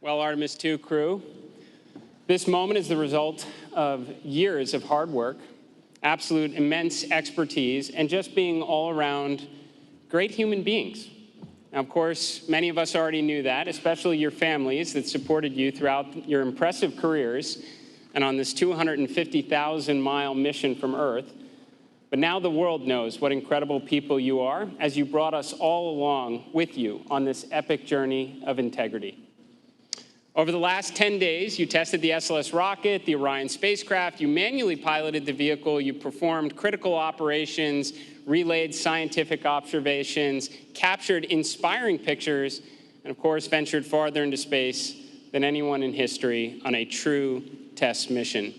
Well, Artemis II crew, this moment is the result of years of hard work, absolute immense expertise, and just being all around great human beings. Now, of course, many of us already knew that, especially your families that supported you throughout your impressive careers and on this 250,000-mile mission from Earth. But now the world knows what incredible people you are as you brought us all along with you on this epic journey of integrity. Over the last 10 days, you tested the SLS rocket, the Orion spacecraft, you manually piloted the vehicle, you performed critical operations, relayed scientific observations, captured inspiring pictures, and of course, ventured farther into space than anyone in history on a true test mission.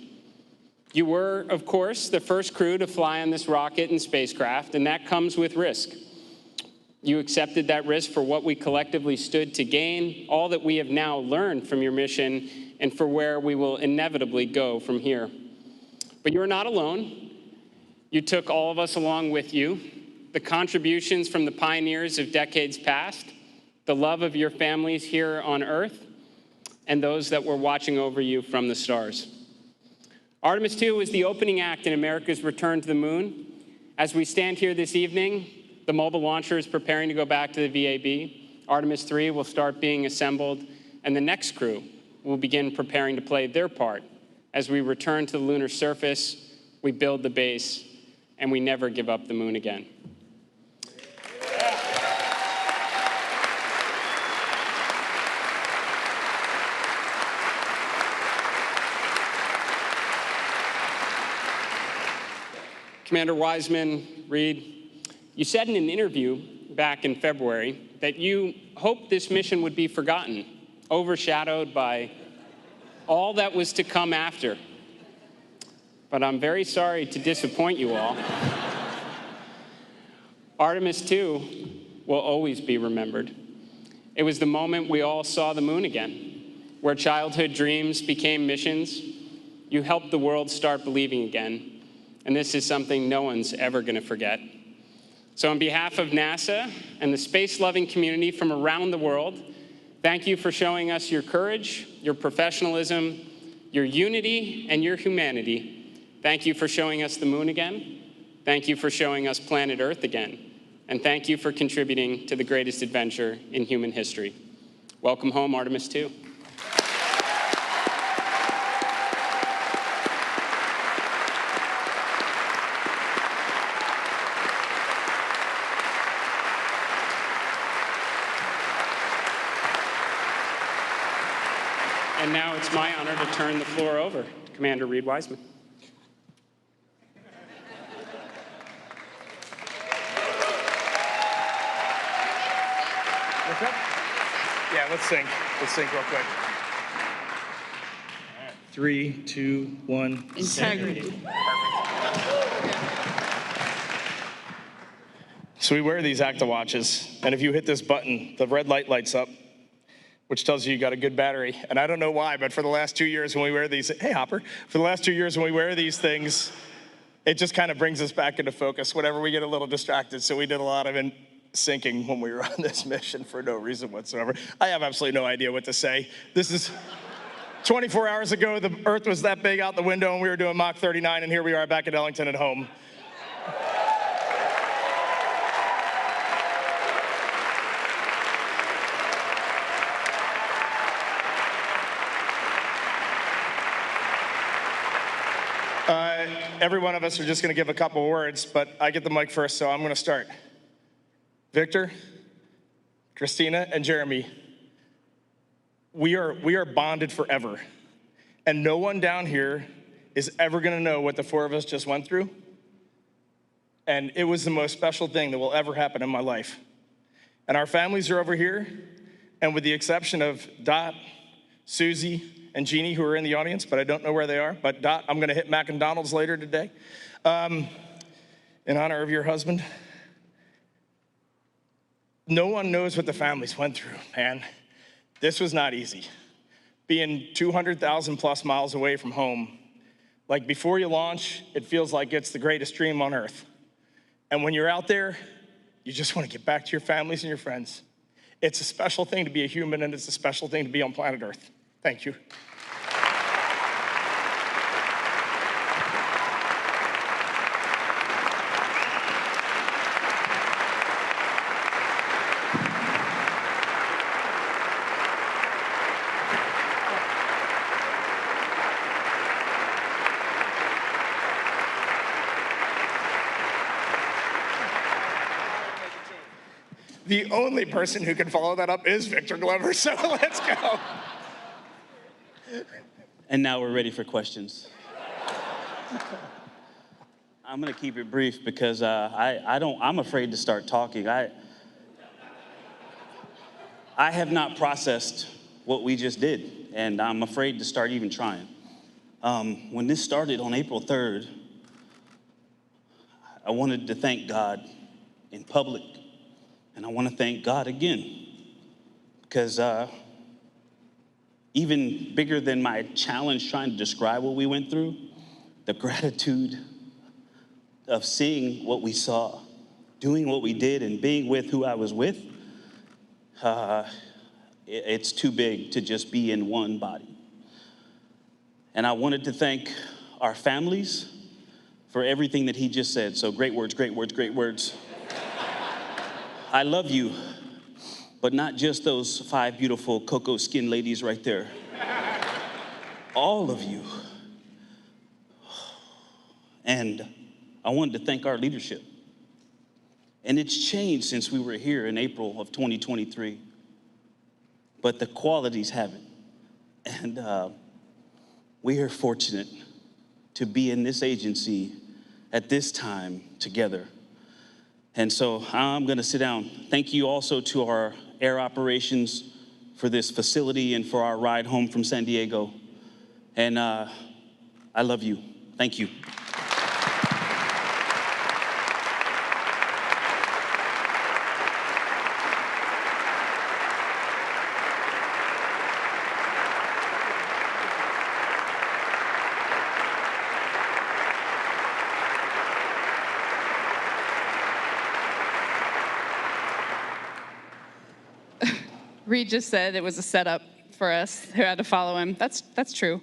You were, of course, the first crew to fly on this rocket and spacecraft, and that comes with risk. You accepted that risk for what we collectively stood to gain, all that we have now learned from your mission, and for where we will inevitably go from here. But you're not alone. You took all of us along with you, the contributions from the pioneers of decades past, the love of your families here on Earth, and those that were watching over you from the stars. Artemis II was the opening act in America's return to the moon. As we stand here this evening, the mobile launcher is preparing to go back to the VAB. Artemis III will start being assembled, and the next crew will begin preparing to play their part as we return to the lunar surface, we build the base, and we never give up the moon again. Commander Wiseman, Reed, you said in an interview back in February that you hoped this mission would be forgotten, overshadowed by all that was to come after. But I'm very sorry to disappoint you all. Artemis II will always be remembered. It was the moment we all saw the moon again, where childhood dreams became missions. You helped the world start believing again. And this is something no one's ever going to forget. So on behalf of NASA and the space-loving community from around the world, thank you for showing us your courage, your professionalism, your unity, and your humanity. Thank you for showing us the moon again. Thank you for showing us planet Earth again. And thank you for contributing to the greatest adventure in human history. Welcome home, Artemis II. And now it's my honor to turn the floor over to Commander Reed Wiseman. Yeah, let's sing. Let's sing real quick. 3, 2, 1. Integrity. So we wear these Acta watches, and if you hit this button, the red light lights up, which tells you got a good battery. And I don't know why, but for the last 2 years when we wear these, hey Hopper, for the last 2 years when we wear these things, it just kind of brings us back into focus whenever we get a little distracted. So we did a lot of syncing when we were on this mission for no reason whatsoever. I have absolutely no idea what to say. This is 24 hours ago, the Earth was that big out the window and we were doing Mach 39, and here we are back at Ellington at home. Every one of us are just going to give a couple words, but I get the mic first, so I'm going to start. Victor, Christina, and Jeremy, we are bonded forever, and no one down here is ever going to know what the four of us just went through, and it was the most special thing that will ever happen in my life. And our families are over here, and with the exception of Dot, Susie, and Jeannie, who are in the audience, but I don't know where they are. But Dot, I'm going to hit McDonald's later today in honor of your husband. No one knows what the families went through, man. This was not easy. Being 200,000 plus miles away from home, like before you launch, it feels like it's the greatest dream on earth. And when you're out there, you just want to get back to your families and your friends. It's a special thing to be a human, and it's a special thing to be on planet Earth. Thank you. The only person who can follow that up is Victor Glover, so let's go. And now we're ready for questions. I'm gonna keep it brief because I'm afraid to start talking. I have not processed what we just did, and I'm afraid to start even trying. When this started on April 3rd, I wanted to thank God in public. And I want to thank God again, because even bigger than my challenge trying to describe what we went through, the gratitude of seeing what we saw, doing what we did, and being with who I was with, it's too big to just be in one body. And I wanted to thank our families for everything that he just said. So great words, great words, great words. I love you, but not just those 5 beautiful cocoa skin ladies right there. All of you. And I wanted to thank our leadership. And it's changed since we were here in April of 2023, but the qualities haven't. And we are fortunate to be in this agency at this time together. And so I'm gonna sit down. Thank you also to our air operations for this facility and for our ride home from San Diego. And I love you. Thank you. Reed just said it was a setup for us who had to follow him. That's true.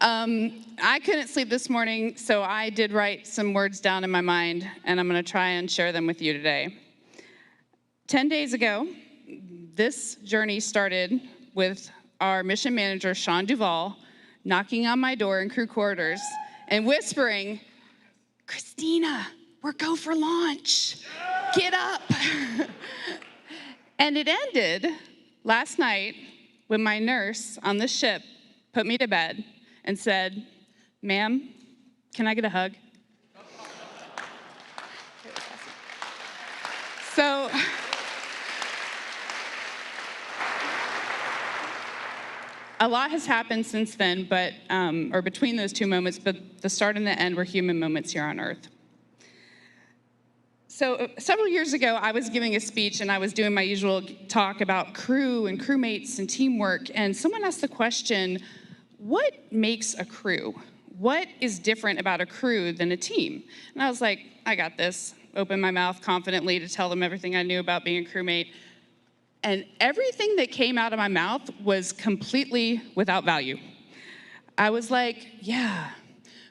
I couldn't sleep this morning, so I did write some words down in my mind, and I'm going to try and share them with you today. 10 days ago, this journey started with our mission manager, Sean Duvall, knocking on my door in crew quarters and whispering, "Christina, we're go for launch. Get up." And it ended last night when my nurse on the ship put me to bed and said, "Ma'am, can I get a hug?" So a lot has happened since then, but or between those two moments, but the start and the end were human moments here on Earth. So several years ago, I was giving a speech and I was doing my usual talk about crew and crewmates and teamwork, and someone asked the question, what makes a crew? What is different about a crew than a team? And I was like, I got this. Opened my mouth confidently to tell them everything I knew about being a crewmate. And everything that came out of my mouth was completely without value. I was like, yeah,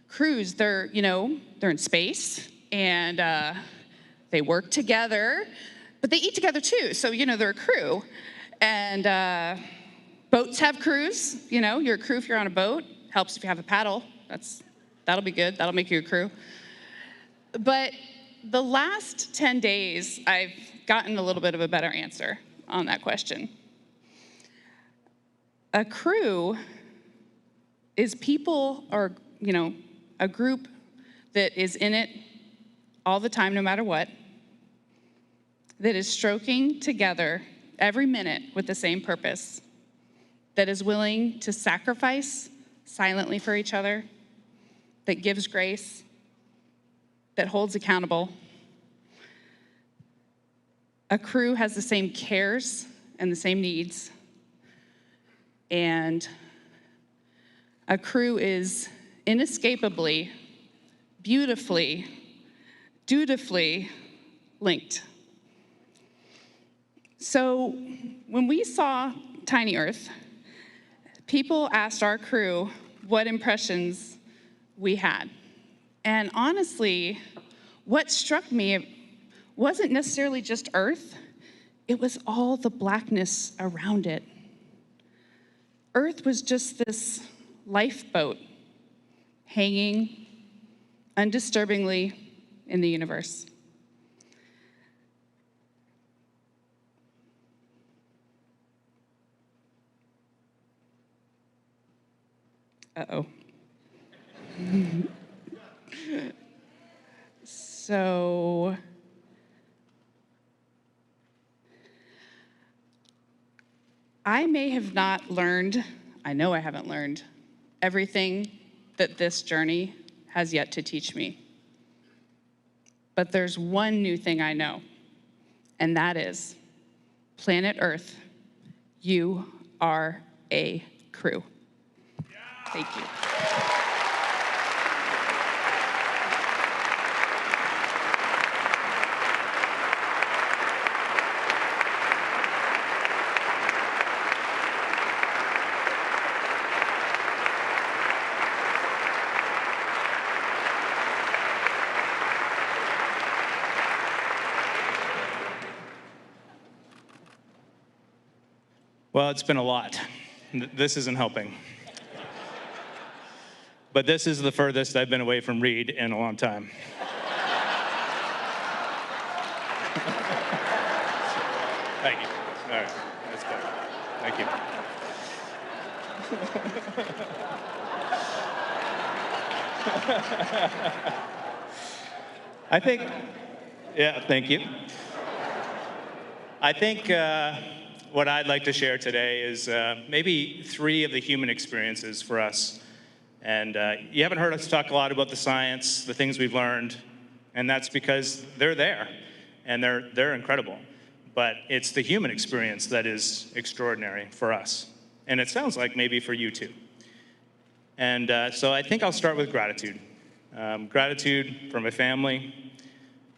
crews, they're in space, and they work together, but they eat together too. So, they're a crew. And boats have crews. You're a crew if you're on a boat. Helps if you have a paddle. That'll be good. That'll make you a crew. But the last 10 days, I've gotten a little bit of a better answer on that question. A crew is people or, a group that is in it all the time, no matter what, that is stroking together every minute with the same purpose, that is willing to sacrifice silently for each other, that gives grace, that holds accountable. A crew has the same cares and the same needs, and a crew is inescapably, beautifully, dutifully linked. So when we saw Tiny Earth, people asked our crew what impressions we had. And honestly, what struck me wasn't necessarily just Earth, it was all the blackness around it. Earth was just this lifeboat hanging undisturbingly in the universe. Uh-oh. So I may have not learned, I know I haven't learned, everything that this journey has yet to teach me. But there's one new thing I know, and that is, planet Earth, you are a crew. Thank you. Well, it's been a lot. This isn't helping. But this is the furthest I've been away from Reed in a long time. Thank you. All right, that's better. Thank you. I think, yeah, thank you. I think what I'd like to share today is maybe 3 of the human experiences for us. And you haven't heard us talk a lot about the science, the things we've learned, and that's because they're there, and they're incredible. But it's the human experience that is extraordinary for us. And it sounds like maybe for you too. And so I think I'll start with gratitude. Gratitude for my family,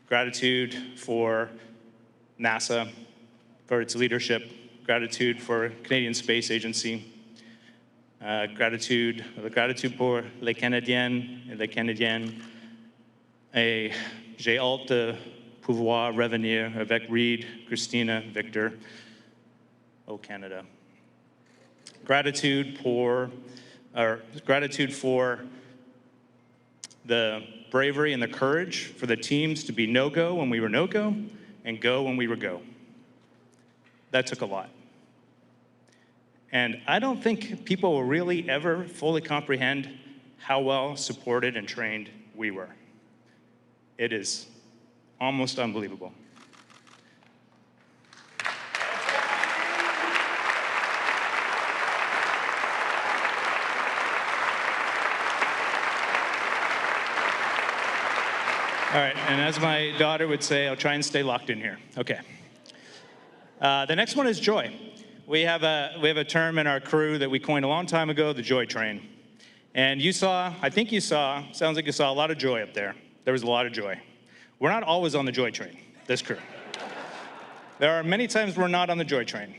gratitude for NASA, for its leadership, gratitude for Canadian Space Agency, gratitude pour les Canadiens et les Canadiennes, et j'ai hâte de pouvoir revenir avec Reed, Christina, Victor, au Canada. Gratitude for the bravery and the courage for the teams to be no-go when we were no-go and go when we were go. That took a lot. And I don't think people will really ever fully comprehend how well supported and trained we were. It is almost unbelievable. All right, and as my daughter would say, I'll try and stay locked in here. Okay. The next one is joy. We have a term in our crew that we coined a long time ago, the joy train. And I think you saw, sounds like you saw a lot of joy up there. There was a lot of joy. We're not always on the joy train, this crew. There are many times we're not on the joy train,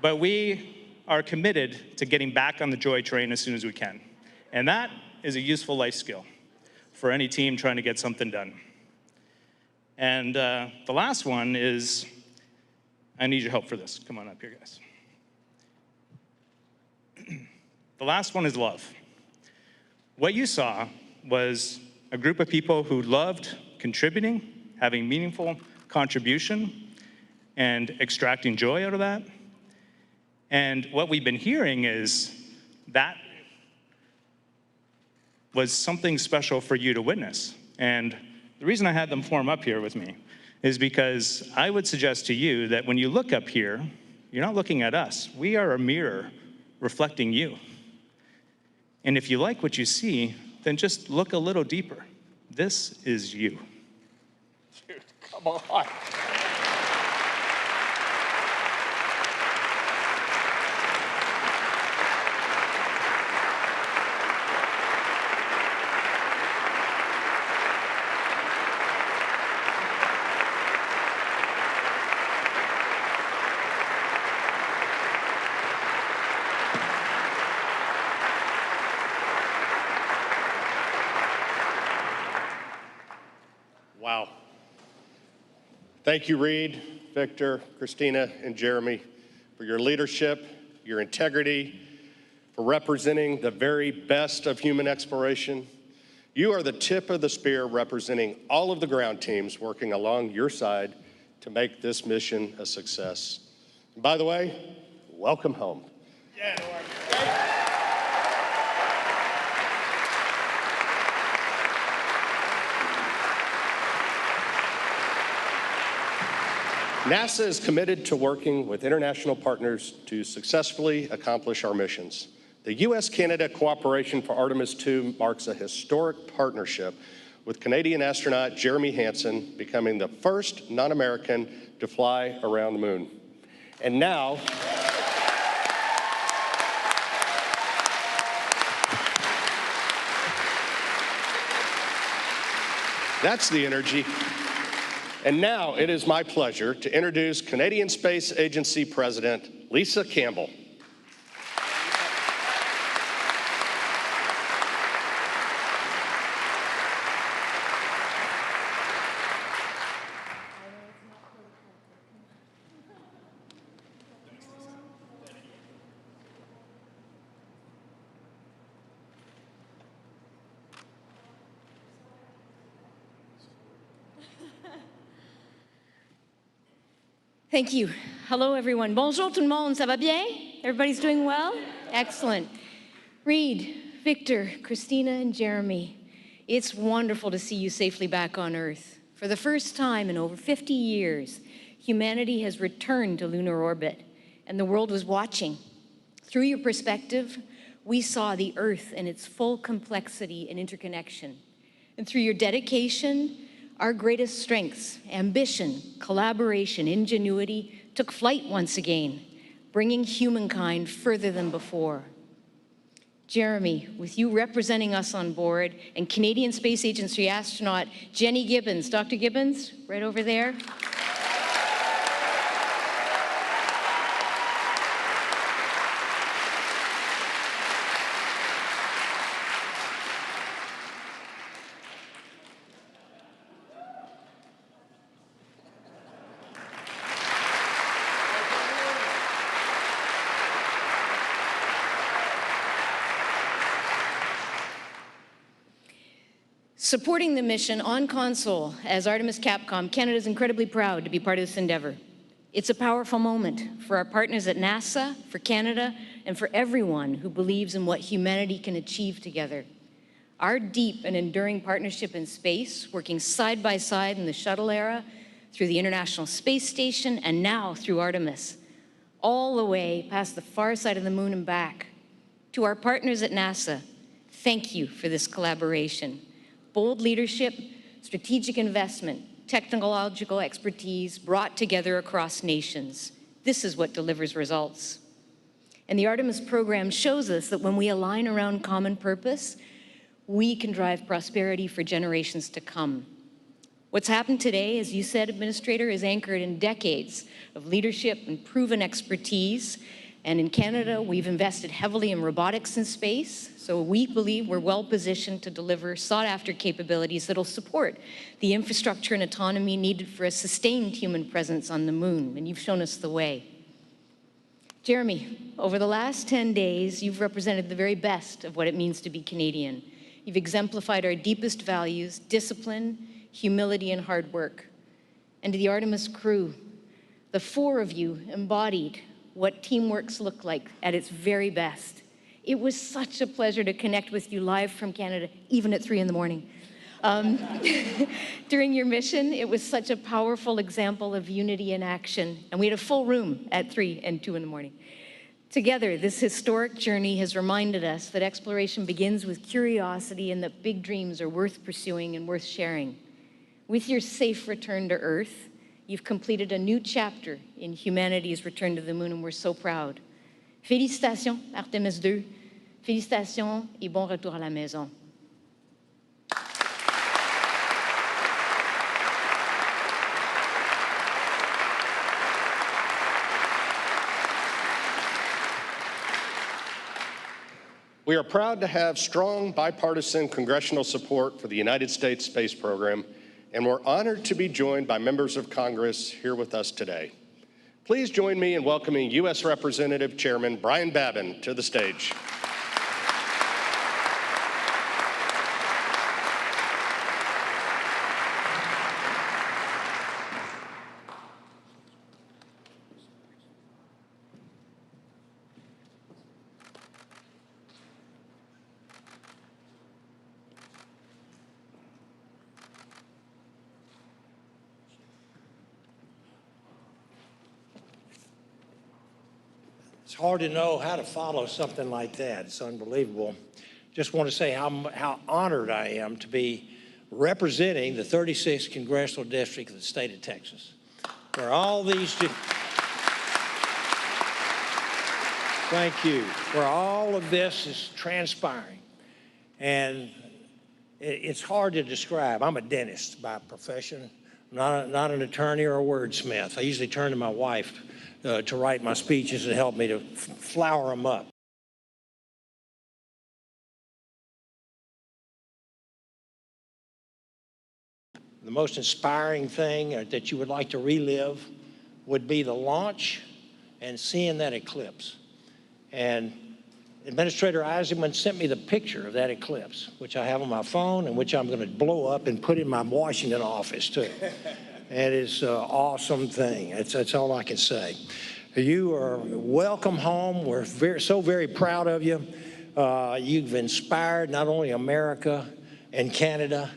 but we are committed to getting back on the joy train as soon as we can. And that is a useful life skill for any team trying to get something done. And the last one is, I need your help for this. Come on up here, guys. The last one is love. What you saw was a group of people who loved contributing, having meaningful contribution, and extracting joy out of that. And what we've been hearing is that was something special for you to witness. And the reason I had them form up here with me is because I would suggest to you that when you look up here, you're not looking at us. We are a mirror reflecting you. And if you like what you see, then just look a little deeper. This is you. Dude, come on. Thank you, Reed, Victor, Christina, and Jeremy, for your leadership, your integrity, for representing the very best of human exploration. You are the tip of the spear representing all of the ground teams working along your side to make this mission a success. And by the way, welcome home. Yeah, NASA is committed to working with international partners to successfully accomplish our missions. The U.S.-Canada cooperation for Artemis II marks a historic partnership with Canadian astronaut Jeremy Hansen becoming the first non-American to fly around the moon. And now, that's the energy. And now it is my pleasure to introduce Canadian Space Agency President Lisa Campbell. Thank you. Hello, everyone. Bonjour tout le monde. Ça va bien? Everybody's doing well? Excellent. Reed, Victor, Christina, and Jeremy, it's wonderful to see you safely back on Earth. For the first time in over 50 years, humanity has returned to lunar orbit, and the world was watching. Through your perspective, we saw the Earth in its full complexity and interconnection. And through your dedication, our greatest strengths, ambition, collaboration, ingenuity, took flight once again, bringing humankind further than before. Jeremy, with you representing us on board, and Canadian Space Agency astronaut Jenny Gibbons. Dr. Gibbons, right over there. Supporting the mission on console as Artemis Capcom, Canada is incredibly proud to be part of this endeavor. It's a powerful moment for our partners at NASA, for Canada, and for everyone who believes in what humanity can achieve together. Our deep and enduring partnership in space, working side by side in the shuttle era, through the International Space Station, and now through Artemis, all the way past the far side of the moon and back. To our partners at NASA, thank you for this collaboration. Bold leadership, strategic investment, technological expertise brought together across nations. This is what delivers results. And the Artemis program shows us that when we align around common purpose, we can drive prosperity for generations to come. What's happened today, as you said, Administrator, is anchored in decades of leadership and proven expertise. And in Canada, we've invested heavily in robotics in space, so we believe we're well positioned to deliver sought-after capabilities that'll support the infrastructure and autonomy needed for a sustained human presence on the moon, and you've shown us the way. Jeremy, over the last 10 days, you've represented the very best of what it means to be Canadian. You've exemplified our deepest values: discipline, humility, and hard work. And to the Artemis crew, the four of you embodied what teamworks look like at its very best. It was such a pleasure to connect with you live from Canada, even at 3 in the morning. During your mission, it was such a powerful example of unity in action, and we had a full room at 3 and 2 in the morning. Together, this historic journey has reminded us that exploration begins with curiosity and that big dreams are worth pursuing and worth sharing. With your safe return to Earth, you've completed a new chapter in humanity's return to the moon, and we're so proud. Félicitations, Artemis II. Félicitations et bon retour à la maison. We are proud to have strong bipartisan congressional support for the United States space program and we're honored to be joined by members of Congress here with us today. Please join me in welcoming U.S. Representative Chairman Brian Babin to the stage. It's hard to know how to follow something like that. It's unbelievable. Just want to say how honored I am to be representing the 36th Congressional District of the state of Texas, where all these, thank you, where all of this is transpiring. And it's hard to describe. I'm a dentist by profession, not an attorney or a wordsmith. I usually turn to my wife to write my speeches and help me to flower them up. The most inspiring thing that you would like to relive would be the launch and seeing that eclipse. And Administrator Wiseman sent me the picture of that eclipse, which I have on my phone and which I'm going to blow up and put in my Washington office too. And it's an awesome thing. That's all I can say. You are welcome home. We're so very proud of you. You've inspired not only America and Canada,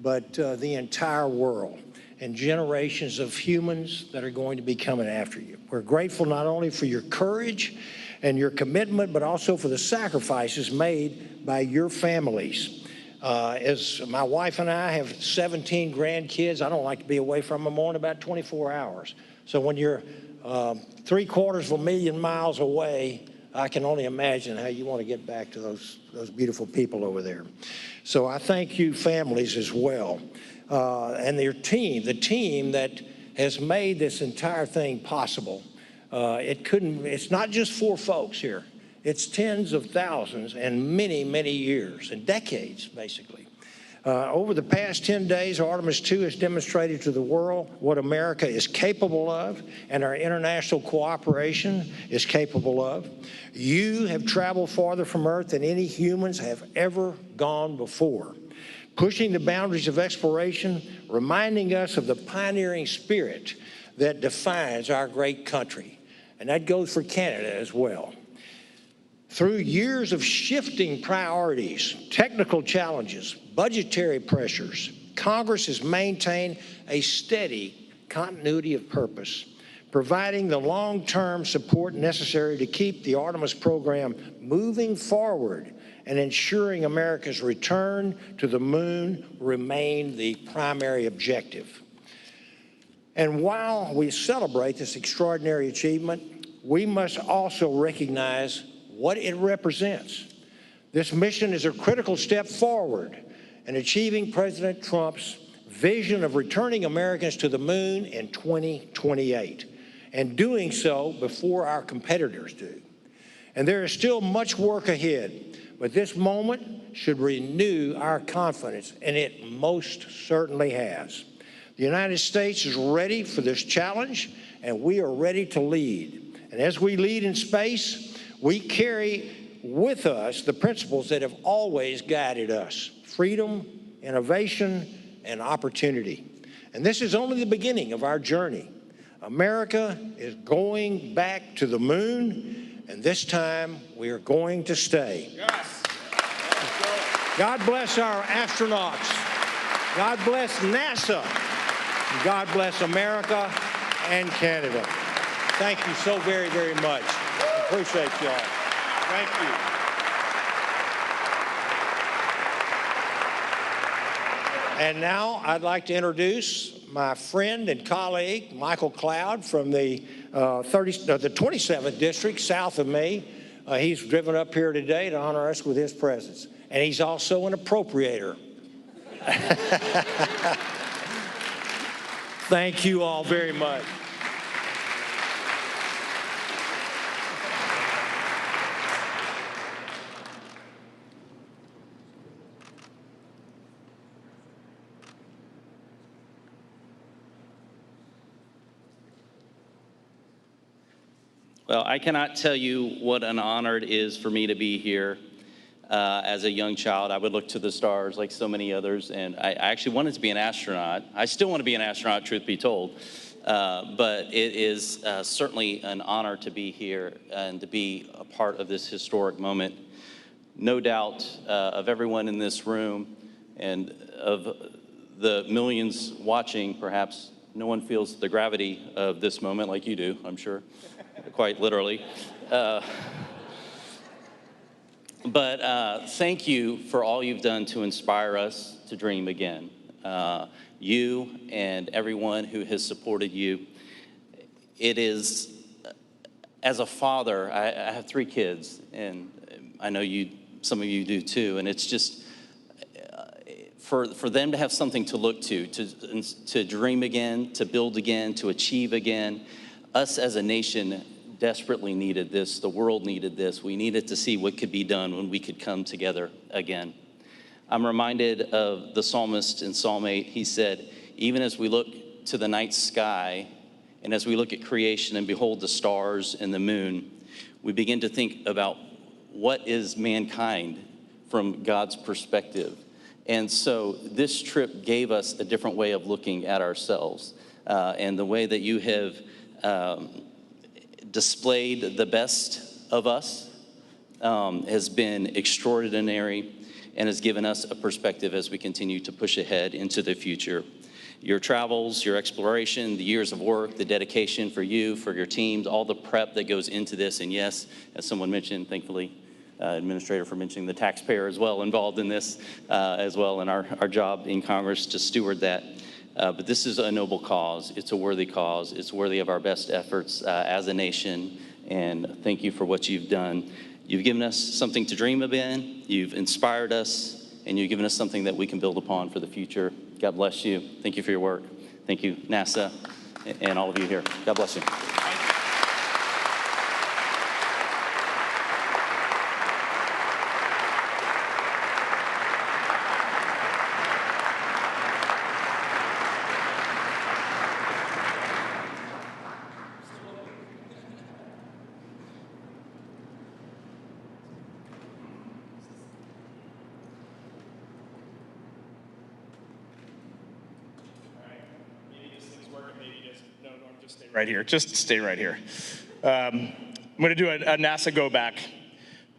but the entire world and generations of humans that are going to be coming after you. We're grateful not only for your courage and your commitment, but also for the sacrifices made by your families. As my wife and I have 17 grandkids, I don't like to be away from them more than about 24 hours. So when you're 750,000 miles away, I can only imagine how you want to get back to those beautiful people over there. So I thank you families as well. And your team, the team that has made this entire thing possible. It's not just 4 folks here. It's tens of thousands and many, many years and decades, basically. Over the past 10 days, Artemis II has demonstrated to the world what America is capable of and our international cooperation is capable of. You have traveled farther from Earth than any humans have ever gone before, pushing the boundaries of exploration, reminding us of the pioneering spirit that defines our great country. And that goes for Canada as well. Through years of shifting priorities, technical challenges, budgetary pressures, Congress has maintained a steady continuity of purpose, providing the long-term support necessary to keep the Artemis program moving forward and ensuring America's return to the moon remain the primary objective. And while we celebrate this extraordinary achievement, we must also recognize what it represents. This mission is a critical step forward in achieving President Trump's vision of returning Americans to the moon in 2028, and doing so before our competitors do. And there is still much work ahead, but this moment should renew our confidence, and it most certainly has. The United States is ready for this challenge, and we are ready to lead. And as we lead in space, we carry with us the principles that have always guided us: freedom, innovation, and opportunity. And this is only the beginning of our journey. America is going back to the moon, and this time we are going to stay. Yes. God bless our astronauts. God bless NASA. And God bless America and Canada. Thank you so very, very much. Appreciate y'all. Thank you. And now I'd like to introduce my friend and colleague, Michael Cloud, from the 27th District, south of me. He's driven up here today to honor us with his presence. And he's also an appropriator. Thank you all very much. Well, I cannot tell you what an honor it is for me to be here. As a young child, I would look to the stars like so many others, and I actually wanted to be an astronaut. I still want to be an astronaut, truth be told, but it is certainly an honor to be here and to be a part of this historic moment. No doubt of everyone in this room and of the millions watching, perhaps no one feels the gravity of this moment like you do, I'm sure, quite literally. But thank you for all you've done to inspire us to dream again. You and everyone who has supported you. It is, as a father, I have 3 kids, and I know some of you do too, and it's just, for them to have something to look to dream again, to build again, to achieve again. Us as a nation desperately needed this. The world needed this. We needed to see what could be done when we could come together again. I'm reminded of the psalmist in Psalm 8. He said, even as we look to the night sky and as we look at creation and behold the stars and the moon, we begin to think about what is mankind from God's perspective. And so this trip gave us a different way of looking at ourselves. And the way that you have displayed the best of us has been extraordinary and has given us a perspective as we continue to push ahead into the future. Your travels, your exploration, the years of work, the dedication for you, for your teams, all the prep that goes into this. And yes, as someone mentioned, thankfully, Administrator for mentioning the taxpayer as well involved in this as well, and our job in Congress to steward that. But this is a noble cause. It's a worthy cause. It's worthy of our best efforts as a nation. And thank you for what you've done. You've given us something to dream of in. You've inspired us, and you've given us something that we can build upon for the future. God bless you. Thank you for your work. Thank you, NASA, and all of you here. God bless you. Right here, just stay right here. I'm gonna do a NASA go back,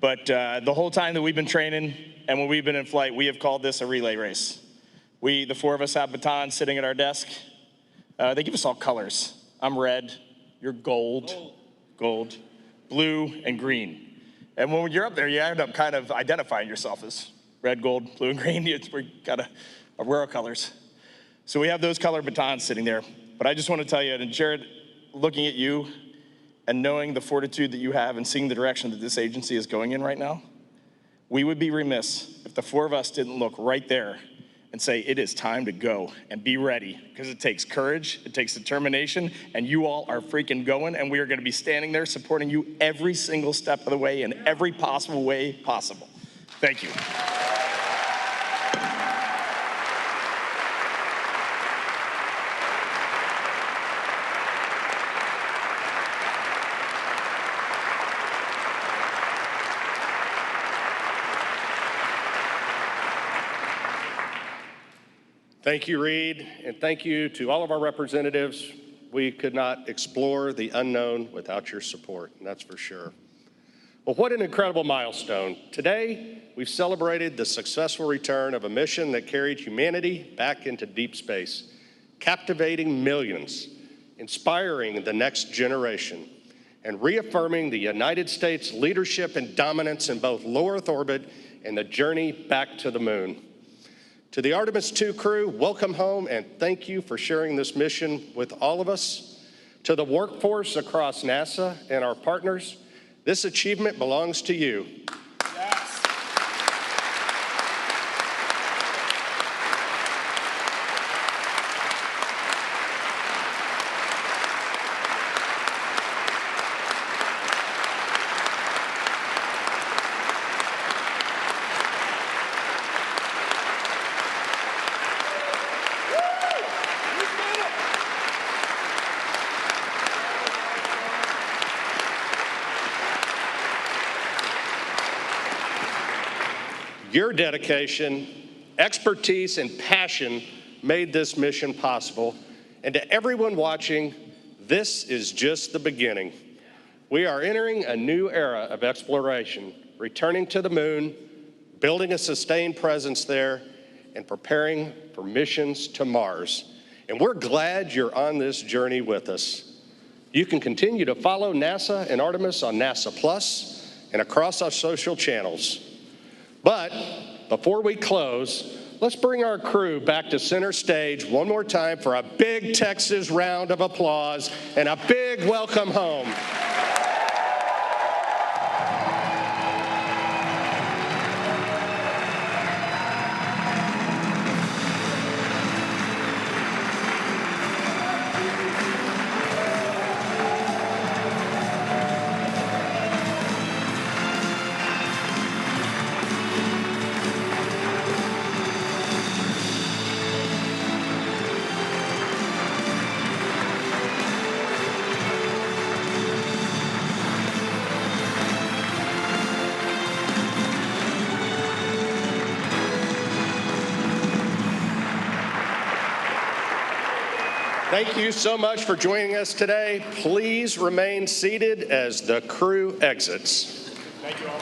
but the whole time that we've been training and when we've been in flight, we have called this a relay race. The 4 of us have batons sitting at our desk. They give us all colors. I'm red, you're gold, blue, and green. And when you're up there, you end up kind of identifying yourself as red, gold, blue, and green. We've got a aurora colors. So we have those color batons sitting there. But I just want to tell you, and Jared, looking at you and knowing the fortitude that you have and seeing the direction that this agency is going in right now, we would be remiss if the 4 of us didn't look right there and say, it is time to go and be ready, because it takes courage, it takes determination, and you all are freaking going, and we are going to be standing there supporting you every single step of the way in every possible way possible. Thank you. Thank you, Reed, and thank you to all of our representatives. We could not explore the unknown without your support, and that's for sure. Well, what an incredible milestone. Today, we've celebrated the successful return of a mission that carried humanity back into deep space, captivating millions, inspiring the next generation, and reaffirming the United States' leadership and dominance in both low Earth orbit and the journey back to the moon. To the Artemis II crew, welcome home, and thank you for sharing this mission with all of us. To the workforce across NASA and our partners, this achievement belongs to you. Your dedication, expertise, and passion made this mission possible. And to everyone watching, this is just the beginning. We are entering a new era of exploration, returning to the moon, building a sustained presence there, and preparing for missions to Mars. And we're glad you're on this journey with us. You can continue to follow NASA and Artemis on NASA Plus and across our social channels. But before we close, let's bring our crew back to center stage one more time for a big Texas round of applause and a big welcome home. Thank you so much for joining us today. Please remain seated as the crew exits. Thank you all.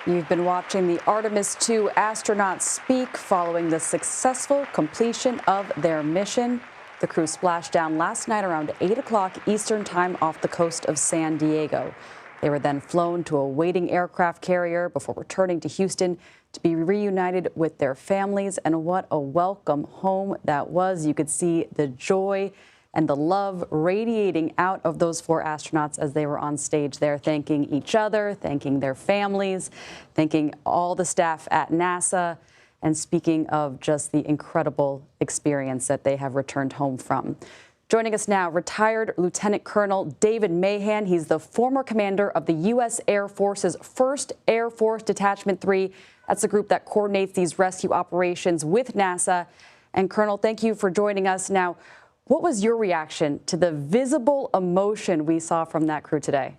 You've been watching the Artemis II astronauts speak following the successful completion of their mission. The crew splashed down last night around 8 o'clock Eastern Time off the coast of San Diego. They were then flown to a waiting aircraft carrier before returning to Houston to be reunited with their families. And what a welcome home that was. You could see the joy and the love radiating out of those 4 astronauts as they were on stage there, thanking each other, thanking their families, thanking all the staff at NASA, and speaking of just the incredible experience that they have returned home from. Joining us now, retired Lieutenant Colonel David Mahan. He's the former commander of the U.S. Air Force's 1st Air Force Detachment 3. That's the group that coordinates these rescue operations with NASA. And Colonel, thank you for joining us. Now, what was your reaction to the visible emotion we saw from that crew today?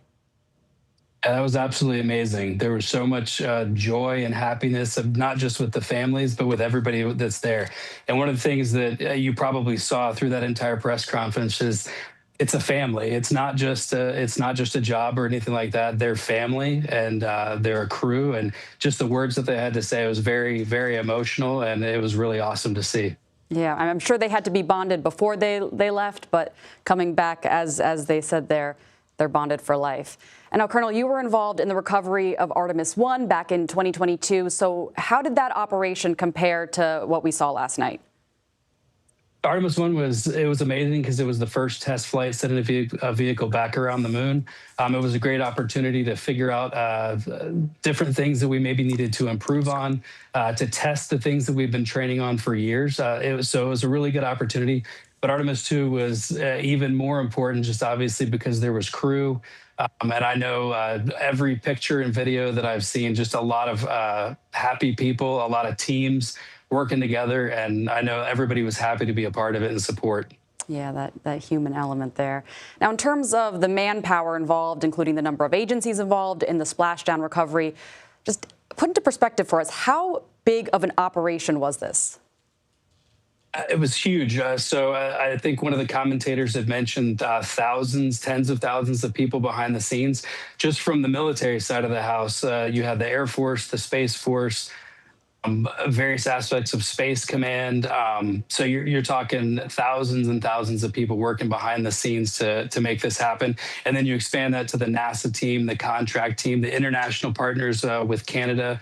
That was absolutely amazing. There was so much joy and happiness, of not just with the families, but with everybody that's there. And one of the things that you probably saw through that entire press conference is it's a family. It's not just a job or anything like that. They're family, and they're a crew. And just the words that they had to say was very, very emotional, and it was really awesome to see. Yeah, I'm sure they had to be bonded before they left, but coming back, as they said there, they're bonded for life. And now, Colonel, you were involved in the recovery of Artemis I back in 2022. So how did that operation compare to what we saw last night? Artemis I was amazing because it was the first test flight sending a vehicle back around the moon. It was a great opportunity to figure out different things that we maybe needed to improve on, to test the things that we've been training on for years. It was a really good opportunity. But Artemis II was even more important, just obviously because there was crew. And I know every picture and video that I've seen, just a lot of happy people, a lot of teams working together. And I know everybody was happy to be a part of it and support. Yeah, that human element there. Now, in terms of the manpower involved, including the number of agencies involved in the splashdown recovery, just put into perspective for us, how big of an operation was this? It was huge. I think one of the commentators had mentioned thousands, tens of thousands of people behind the scenes. Just from the military side of the house, you had the Air Force, the Space Force, various aspects of Space Command. So you're talking thousands and thousands of people working behind the scenes to make this happen. And then you expand that to the NASA team, the contract team, the international partners with Canada.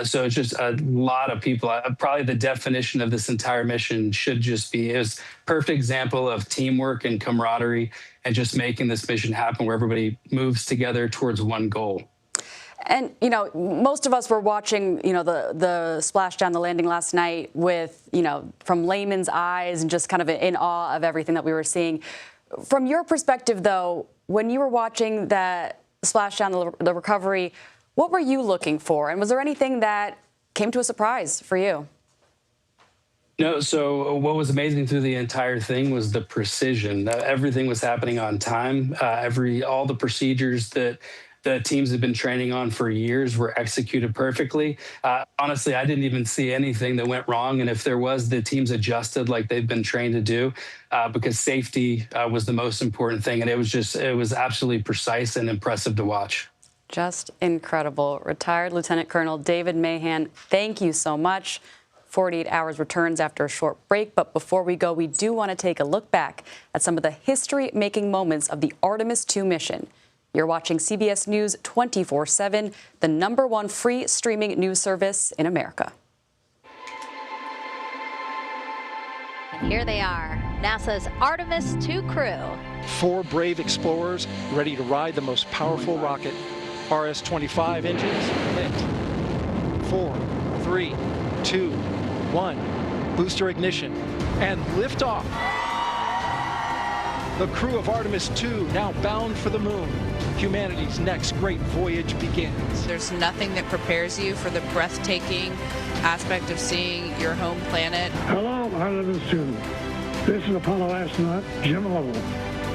So it's just a lot of people. Probably the definition of this entire mission should just be, it was a perfect example of teamwork and camaraderie and just making this mission happen where everybody moves together towards one goal. And, most of us were watching, the splashdown, the landing last night with, from layman's eyes and just kind of in awe of everything that we were seeing. From your perspective, though, when you were watching that splashdown, the recovery, what were you looking for? And was there anything that came to a surprise for you? No, so what was amazing through the entire thing was the precision. Everything was happening on time. All the procedures that the teams have been training on for years were executed perfectly. Honestly, I didn't even see anything that went wrong. And if there was, the teams adjusted like they've been trained to do, because safety was the most important thing. And it was absolutely precise and impressive to watch. Just incredible. Retired Lieutenant Colonel David Mahan, thank you so much. 48 Hours returns after a short break, but before we go, we do want to take a look back at some of the history-making moments of the Artemis II mission. You're watching CBS News 24/7, the #1 free streaming news service in America. And here they are, NASA's Artemis II crew. 4 brave explorers ready to ride the most powerful rocket. RS-25 engines lit. 4, 3, 2, 1. Booster ignition and liftoff. The crew of Artemis II now bound for the moon. Humanity's next great voyage begins. There's nothing that prepares you for the breathtaking aspect of seeing your home planet. Hello, Artemis II. This is Apollo astronaut Jim Lovell.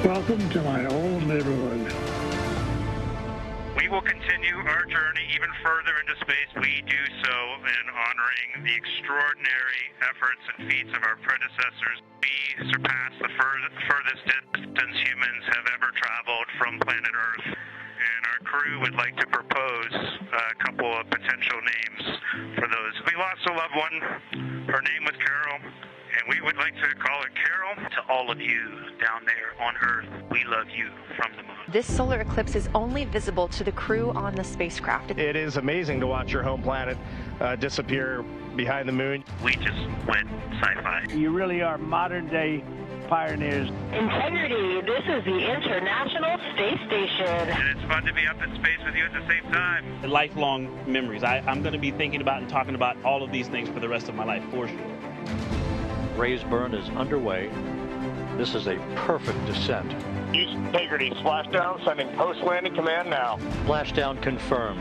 Welcome to my old neighborhood. We will continue our journey even further into space. We do so in honoring the extraordinary efforts and feats of our predecessors. We surpass the furthest distance humans have ever traveled from planet Earth. And our crew would like to propose a couple of potential names for those. We lost a loved one. Her name was Carol. And we would like to call it Carol. To all of you down there on Earth, we love you from the moon. This solar eclipse is only visible to the crew on the spacecraft. It is amazing to watch your home planet disappear behind the moon. We just went sci-fi. You really are modern-day pioneers. Integrity, this is the International Space Station. And it's fun to be up in space with you at the same time. Lifelong memories. I'm going to be thinking about and talking about all of these things for the rest of my life, for sure. Raise burn is underway. This is a perfect descent. Use integrity. Splashdown, sending post-landing command now. Splashdown confirmed.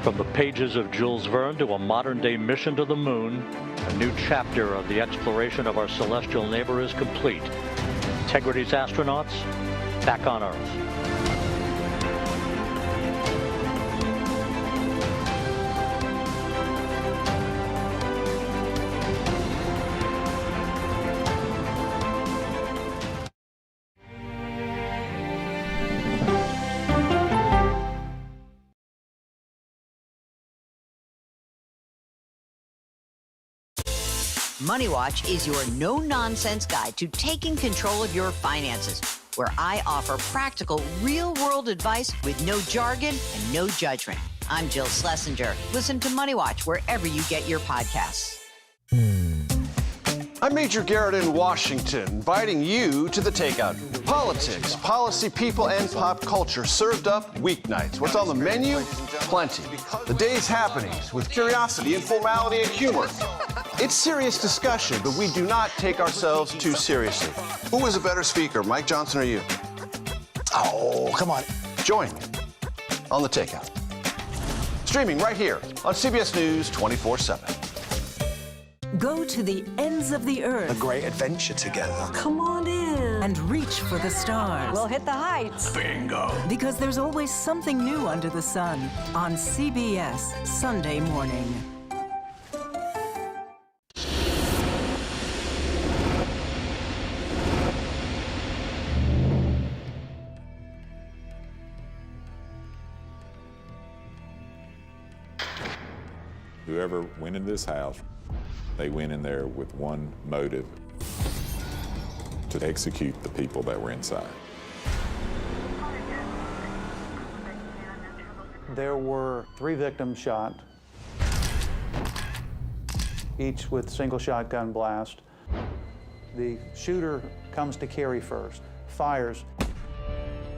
From the pages of Jules Verne to a modern-day mission to the moon, a new chapter of the exploration of our celestial neighbor is complete. Integrity's astronauts back on Earth. Money Watch is your no-nonsense guide to taking control of your finances, where I offer practical, real-world advice with no jargon and no judgment. I'm Jill Schlesinger. Listen to Money Watch wherever you get your podcasts. I'm Major Garrett in Washington, inviting you to the Takeout. Politics, policy, people, and pop culture served up weeknights. What's on the menu? Plenty. The day's happenings with curiosity, informality, and humor. It's serious discussion, but we do not take ourselves too seriously. Who is a better speaker, Mike Johnson or you? Oh, come on. Join me on the Takeout. Streaming right here on CBS News 24/7. Go to the ends of the earth. A great adventure together. Come on in. And reach for the stars. We'll hit the heights. Bingo. Because there's always something new under the sun on CBS Sunday morning. Whoever went in this house, they went in there with one motive: to execute the people that were inside. There were 3 victims shot, each with single shotgun blast. The shooter comes to carry first, fires,